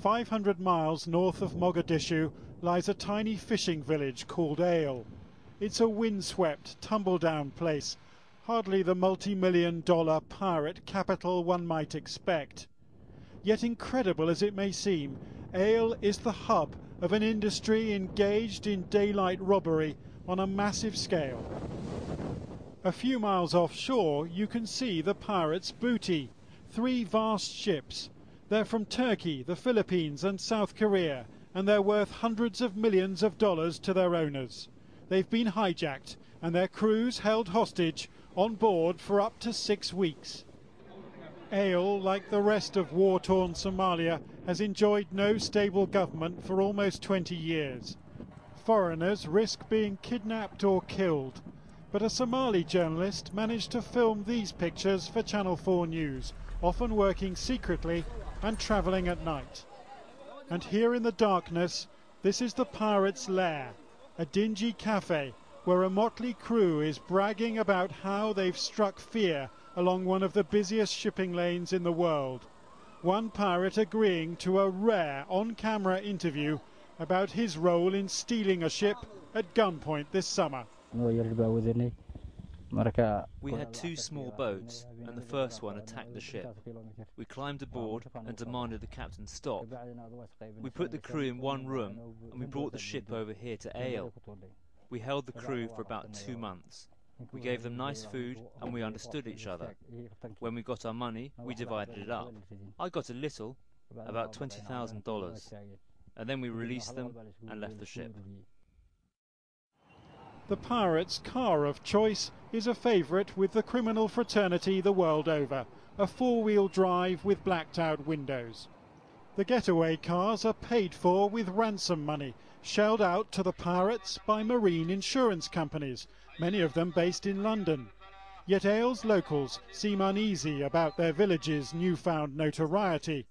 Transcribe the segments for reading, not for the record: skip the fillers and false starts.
500 miles north of Mogadishu lies a tiny fishing village called Ale. It's a windswept, tumble-down place, hardly the multi-million-dollar pirate capital one might expect. Yet incredible as it may seem, Ale is the hub of an industry engaged in daylight robbery on a massive scale. A few miles offshore you can see the pirates' booty, 3 vast ships. They're from Turkey, the Philippines and South Korea, and they're worth hundreds of millions of dollars to their owners. They've been hijacked and their crews held hostage on board for up to 6 weeks. Ale, like the rest of war-torn Somalia, has enjoyed no stable government for almost 20 years. Foreigners risk being kidnapped or killed. But a Somali journalist managed to film these pictures for Channel 4 News, often working secretly and travelling at night. And here in the darkness, this is the pirates' lair, a dingy cafe where a motley crew is bragging about how they've struck fear along one of the busiest shipping lanes in the world. One pirate agreeing to a rare on-camera interview about his role in stealing a ship at gunpoint this summer. We had 2 small boats, and the first one attacked the ship. We climbed aboard and demanded the captain stop. We put the crew in one room, and we brought the ship over here to Ale. We held the crew for about 2 months. We gave them nice food, and we understood each other. When we got our money, we divided it up. I got a little, about $20,000, and then we released them and left the ship. The pirates' car of choice is a favourite with the criminal fraternity the world over, a 4-wheel drive with blacked-out windows. The getaway cars are paid for with ransom money, shelled out to the pirates by marine insurance companies, many of them based in London. Yet Ale's locals seem uneasy about their village's newfound notoriety.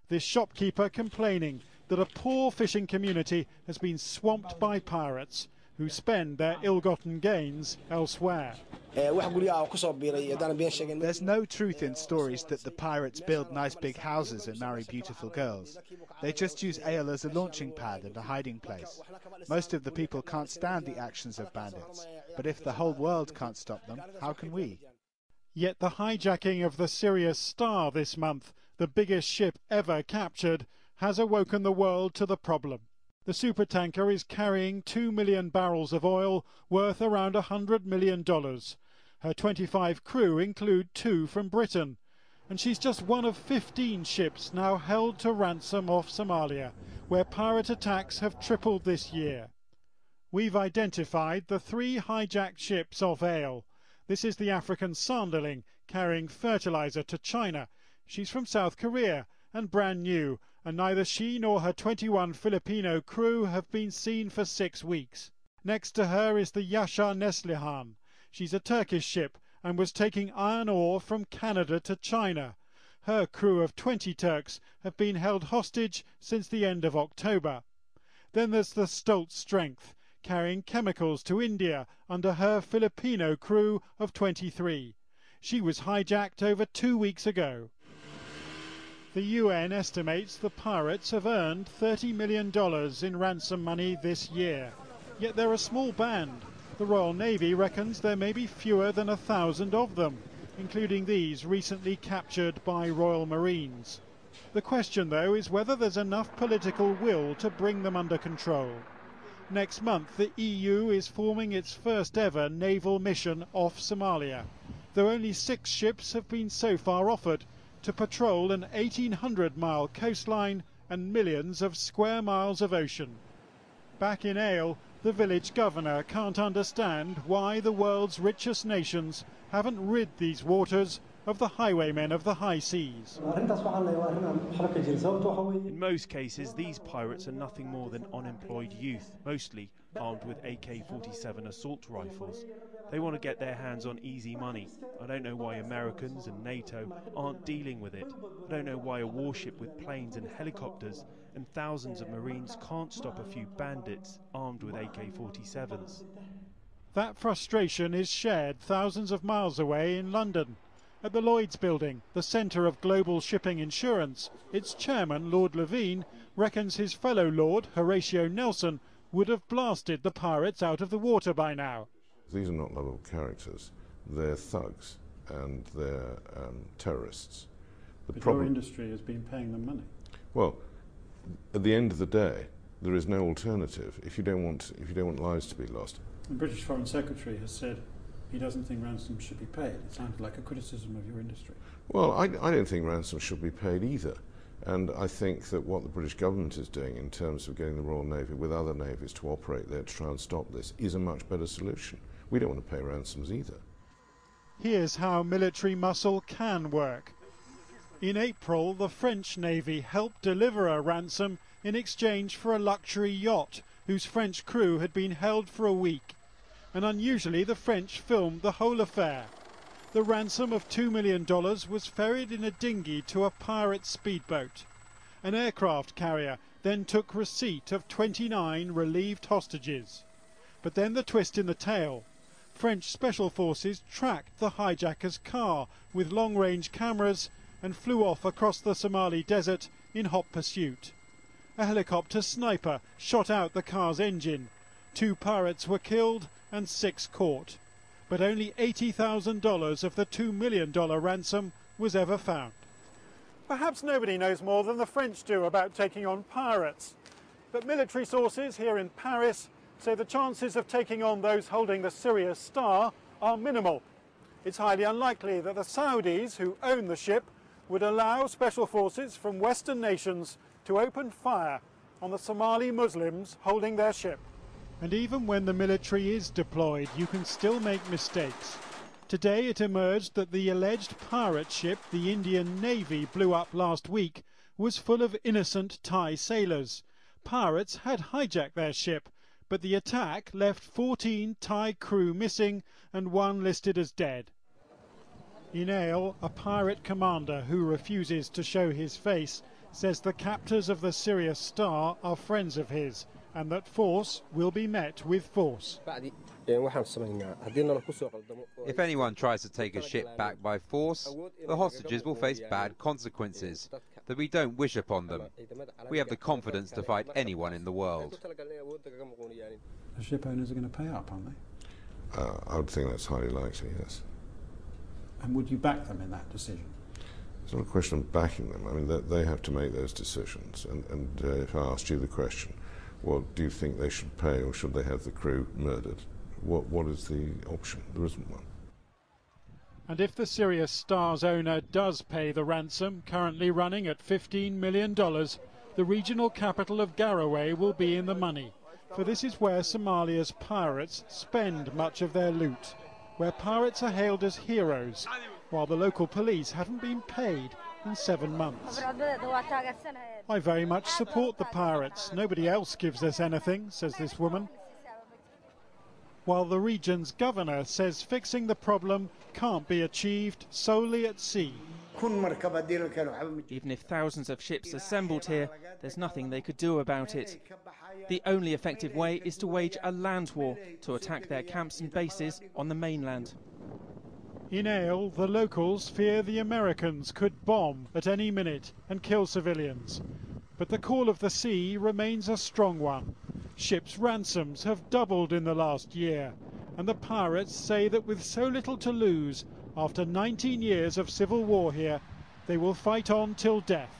This shopkeeper complaining that a poor fishing community has been swamped by pirates, who spend their ill-gotten gains elsewhere. There's no truth in stories that the pirates build nice big houses and marry beautiful girls. They just use Ale as a launching pad and a hiding place. Most of the people can't stand the actions of bandits, but if the whole world can't stop them, how can we? Yet the hijacking of the Sirius Star this month, the biggest ship ever captured, has awoken the world to the problem. The supertanker is carrying 2 million barrels of oil worth around $100 million. Her 25 crew include 2 from Britain, and she's just one of 15 ships now held to ransom off Somalia, where pirate attacks have tripled this year. We've identified the 3 hijacked ships off Ale. This is the African Sanderling, carrying fertilizer to China. She's from South Korea and brand new, and neither she nor her 21 Filipino crew have been seen for 6 weeks. Next to her is the Yasha Neslihan. She's a Turkish ship and was taking iron ore from Canada to China. Her crew of 20 Turks have been held hostage since the end of October. Then there's the Stolt Strength, carrying chemicals to India under her Filipino crew of 23. She was hijacked over 2 weeks ago. The UN estimates the pirates have earned $30 million in ransom money this year. Yet they're a small band. The Royal Navy reckons there may be fewer than 1,000 of them, including these recently captured by Royal Marines. The question, though, is whether there's enough political will to bring them under control. Next month, the EU is forming its first ever naval mission off Somalia, though only 6 ships have been so far offered to patrol an 1,800-mile coastline and millions of square miles of ocean. Back in Ale, the village governor can't understand why the world's richest nations haven't rid these waters of the highwaymen of the high seas. In most cases, these pirates are nothing more than unemployed youth, mostly armed with AK-47 assault rifles. They want to get their hands on easy money. I don't know why Americans and NATO aren't dealing with it. I don't know why a warship with planes and helicopters and thousands of Marines can't stop a few bandits armed with AK-47s. That frustration is shared thousands of miles away in London. At the Lloyd's building, the centre of global shipping insurance, its chairman, Lord Levine, reckons his fellow Lord, Horatio Nelson, would have blasted the pirates out of the water by now. These are not lovable characters. They're thugs and they're terrorists. But your industry has been paying them money. Well, at the end of the day, there is no alternative if you don't want lives to be lost. The British Foreign Secretary has said he doesn't think ransom should be paid. It sounded like a criticism of your industry. Well, I don't think ransom should be paid either. And I think that what the British government is doing in terms of getting the Royal Navy with other navies to operate there to try and stop this is a much better solution. We don't want to pay ransoms either. Here's how military muscle can work. In April, the French Navy helped deliver a ransom in exchange for a luxury yacht whose French crew had been held for a week. And unusually, the French filmed the whole affair. The ransom of $2 million was ferried in a dinghy to a pirate speedboat. An aircraft carrier then took receipt of 29 relieved hostages. But then the twist in the tale. French special forces tracked the hijacker's car with long-range cameras and flew off across the Somali desert in hot pursuit. A helicopter sniper shot out the car's engine. 2 pirates were killed and 6 caught. But only $80,000 of the $2 million ransom was ever found. Perhaps nobody knows more than the French do about taking on pirates. But military sources here in Paris say the chances of taking on those holding the Sirius Star are minimal. It's highly unlikely that the Saudis, who own the ship, would allow special forces from Western nations to open fire on the Somali Muslims holding their ship. And even when the military is deployed, you can still make mistakes. Today it emerged that the alleged pirate ship the Indian Navy blew up last week was full of innocent Thai sailors. Pirates had hijacked their ship, but the attack left 14 Thai crew missing and 1 listed as dead. In Ale, a pirate commander who refuses to show his face says the captors of the Sirius Star are friends of his and that force will be met with force. If anyone tries to take a ship back by force, the hostages will face bad consequences that we don't wish upon them. We have the confidence to fight anyone in the world. The ship owners are going to pay up, aren't they? I would think that's highly likely, yes. And would you back them in that decision? It's not a question of backing them. I mean, they have to make those decisions. And if I asked you the question, well, do you think they should pay or should they have the crew murdered? What is the option? There isn't one. And if the Sirius Star's owner does pay the ransom, currently running at $15 million, the regional capital of Garowe will be in the money. For this is where Somalia's pirates spend much of their loot, where pirates are hailed as heroes, while the local police haven't been paid in 7 months. I very much support the pirates. Nobody else gives us anything, says this woman. While the region's governor says fixing the problem can't be achieved solely at sea. Even if thousands of ships assembled here, there's nothing they could do about it. The only effective way is to wage a land war to attack their camps and bases on the mainland. In Ale, the locals fear the Americans could bomb at any minute and kill civilians. But the call of the sea remains a strong one. Ships' ransoms have doubled in the last year, and the pirates say that with so little to lose, after 19 years of civil war here, they will fight on till death.